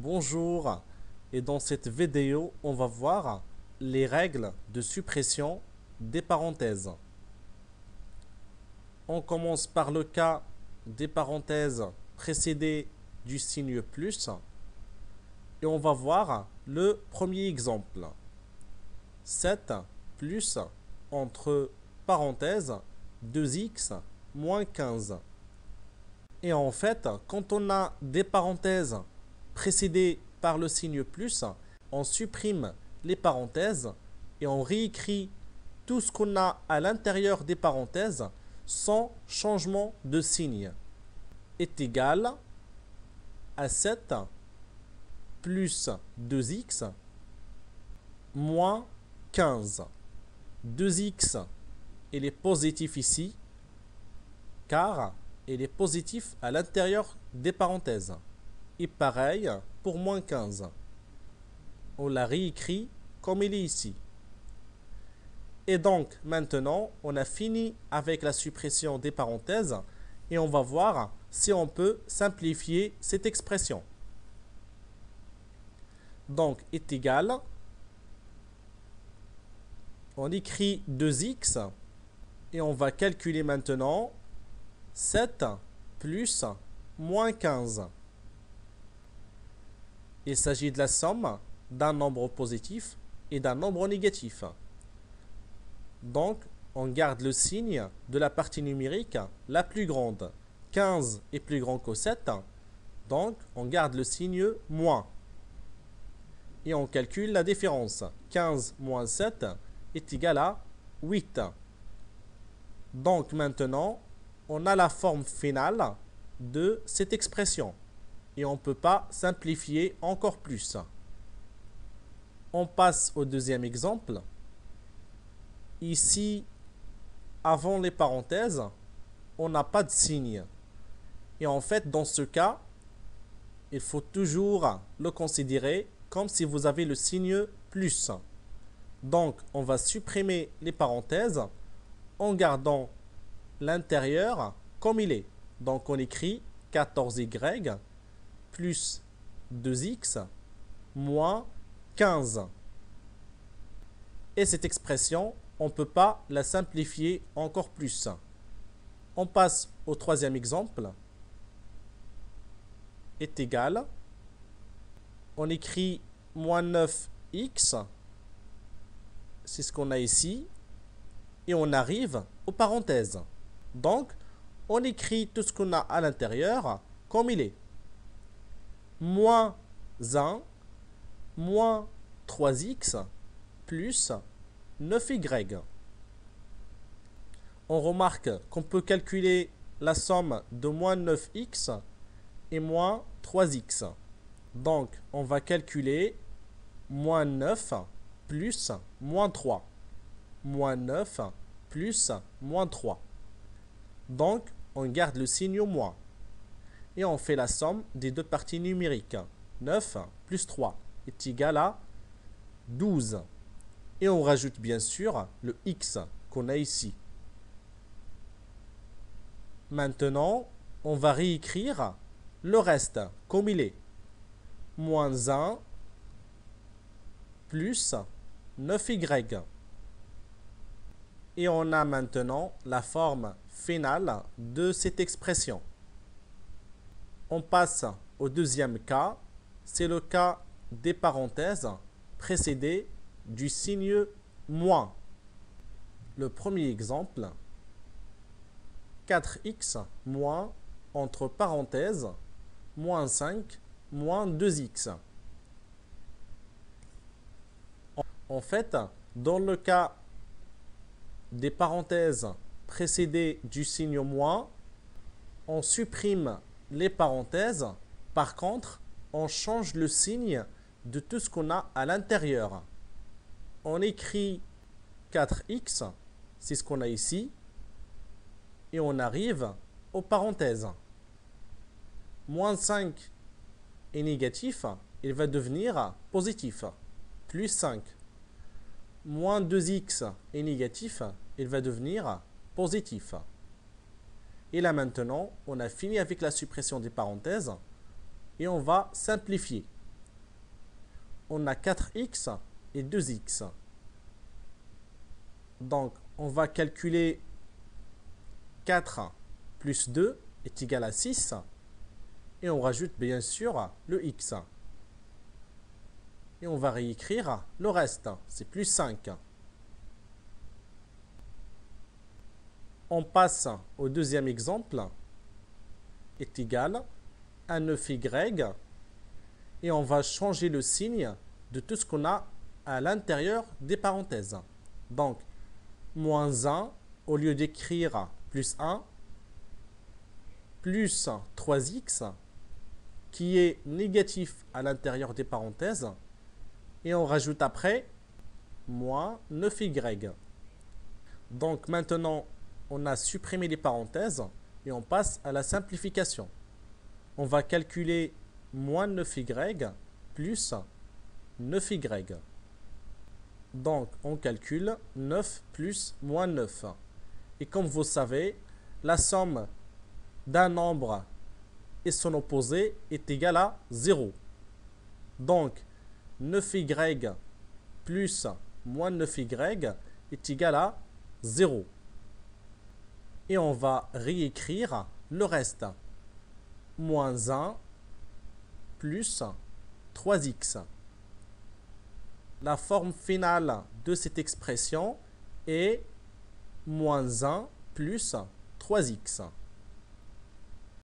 Bonjour, et dans cette vidéo, on va voir les règles de suppression des parenthèses. On commence par le cas des parenthèses précédées du signe plus et on va voir le premier exemple. 7 plus entre parenthèses 2x moins 15. Et en fait, quand on a des parenthèses précédées par le signe plus, on supprime les parenthèses et on réécrit tout ce qu'on a à l'intérieur des parenthèses sans changement de signe. Est égal à 7 plus 2x moins 15. 2x, il est positif ici, car il est positif à l'intérieur des parenthèses. Et pareil pour moins 15. On l'a réécrit comme il est ici. Et donc, maintenant, on a fini avec la suppression des parenthèses et on va voir si on peut simplifier cette expression. Donc, est égal, on écrit 2x et on va calculer maintenant 7 plus moins 15. Il s'agit de la somme d'un nombre positif et d'un nombre négatif. Donc, on garde le signe de la partie numérique la plus grande. 15 est plus grand que 7, donc on garde le signe moins. Et on calcule la différence. 15 moins 7 est égal à 8. Donc maintenant, on a la forme finale de cette expression. Et on ne peut pas simplifier encore plus. On passe au deuxième exemple. Ici, avant les parenthèses, on n'a pas de signe. Et en fait, dans ce cas, il faut toujours le considérer comme si vous avez le signe plus. Donc, on va supprimer les parenthèses en gardant l'intérieur comme il est. Donc, on écrit 14y plus 2x moins 15. Et cette expression, on ne peut pas la simplifier encore plus. On passe au troisième exemple. Est égal. On écrit moins 9x. C'est ce qu'on a ici. Et on arrive aux parenthèses. Donc, on écrit tout ce qu'on a à l'intérieur comme il est. Moins 1, moins 3x, plus 9y. On remarque qu'on peut calculer la somme de moins 9x et moins 3x. Donc, on va calculer moins 9 plus moins 3. Moins 9 plus moins 3. Donc, on garde le signe moins. Et on fait la somme des deux parties numériques. 9 plus 3 est égal à 12. Et on rajoute bien sûr le x qu'on a ici. Maintenant, on va réécrire le reste comme il est. Moins 1 plus 9y. Et on a maintenant la forme finale de cette expression. On passe au deuxième cas. C'est le cas des parenthèses précédées du signe moins. Le premier exemple, 4x moins, entre parenthèses, moins 5, moins 2x. En fait, dans le cas des parenthèses précédées du signe moins, on supprime les parenthèses. Par contre, on change le signe de tout ce qu'on a à l'intérieur. On écrit 4x, c'est ce qu'on a ici, et on arrive aux parenthèses. Moins 5 est négatif, il va devenir positif, plus 5. Moins 2x est négatif, il va devenir positif. Et là maintenant, on a fini avec la suppression des parenthèses et on va simplifier. on a 4x et 2x. Donc, on va calculer 4 plus 2 est égal à 6. Et on rajoute bien sûr le x. Et on va réécrire le reste. C'est plus 5. On passe au deuxième exemple. Est égal à 9y. Et on va changer le signe de tout ce qu'on a à l'intérieur des parenthèses. Donc, moins 1, au lieu d'écrire plus 1, plus 3x, qui est négatif à l'intérieur des parenthèses, et on rajoute après moins 9y. Donc maintenant, on a supprimé les parenthèses et on passe à la simplification. On va calculer moins 9y plus 9y. Donc on calcule 9 plus moins 9. Et comme vous savez, la somme d'un nombre et son opposé est égal à 0. Donc, 9y plus moins 9y est égal à 0. Et on va réécrire le reste. Moins 1 plus 3x. La forme finale de cette expression est moins 1 plus 3x.